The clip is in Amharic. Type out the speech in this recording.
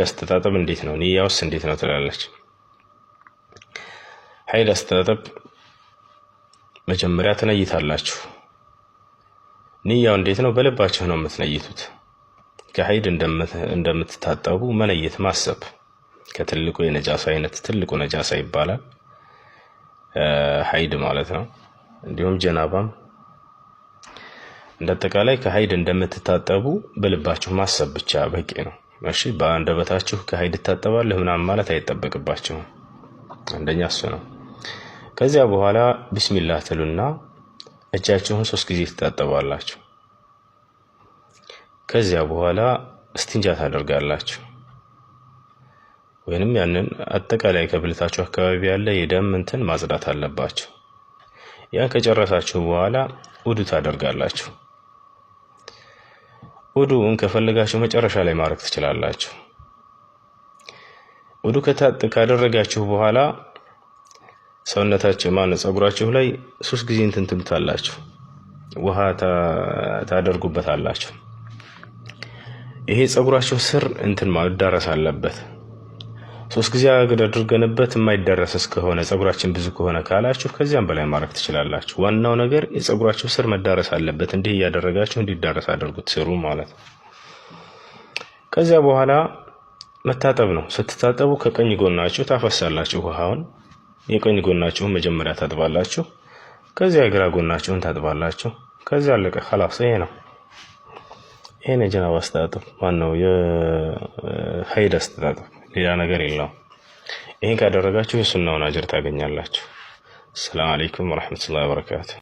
አስተጣጠብ እንዴት ነው? ንያውስ እንዴት ነው ትላለች። ሀይድ አስተጣጠብ መጀመሪያ ትነይታላችሁ። ንያው እንዴት ነው? በልባችሁ ነው የምትነይቱት። ከሀይድ እንደምትታጠቡ መነየት ማሰብ። ከትልቁ የነጃሳ አይነት ትልቁ ነጃሳ ይባላል ሀይድ ማለት ነው። እንዲሁም ጀናባም እንደተቃላይ ከሀይድ እንደምትታጠቡ በልባችሁ ማሰብ ብቻ በቂ ነው። እሺ በአንደበታችሁ ከሀይድ ትታጠባለህ ምናምን ማለት አይጠበቅባችሁም። አንደኛ እሱ ነው። ከዚያ በኋላ ቢስሚላህ ትሉና እጃችሁን 3 ጊዜ ትታጠባላችሁ። ከዚያ በኋላ እስቲንጃ ታደርጋላችሁ። ወይንም ያንን አጠቃላይ ከብልታችሁ አካባቢ ያለ የደም እንትን ማጽዳት አለባችሁ። ያን ከጨረሳችሁ በኋላ ውዱ ታደርጋላችሁ። ውዱን ከፈለጋችሁ መጨረሻ ላይ ማድረግ ትችላላችሁ። ውዱ ካደረጋችሁ በኋላ ሰውነታችሁ ፀጉራችሁ ላይ 3 ጊዜ እንትን ትሉታላችሁ፣ ውሃ ታደርጉበታላችሁ። ይሄ ፀጉራችሁ ስር እንትን መዳረስ አለበት። 3 ጊዜ አድርገንበት የማይዳረስ እስከሆነ ፀጉራችን ብዙ ከሆነ ካላችሁ ከዚያም በላይ ማድረግ ትችላላችሁ። ዋናው ነገር የፀጉራችሁ ስር መዳረስ አለበት። እንዲህ እያደረጋችሁ እንዲዳረስ አድርጉት ስሩ ማለት ነው። ከዚያ በኋላ መታጠብ ነው። ስትታጠቡ ከቀኝ ጎናችሁ ታፈሳላችሁ ውሃውን። የቀኝ ጎናችሁን መጀመሪያ ታጥባላችሁ፣ ከዚያ የግራ ጎናችሁን ታጥባላችሁ። ከዚያ አለቀ خلاص። ይሄ ነው የጀናባ አስተጣጠብ። ማነው የሀይድ አስተጣጠብ፣ ሌላ ነገር የለውም። ይሄን ካደረጋችሁ የሱናውን አጅር ታገኛላችሁ። ሰላም አለይኩም ወራህመቱላሂ ወበረካቱ።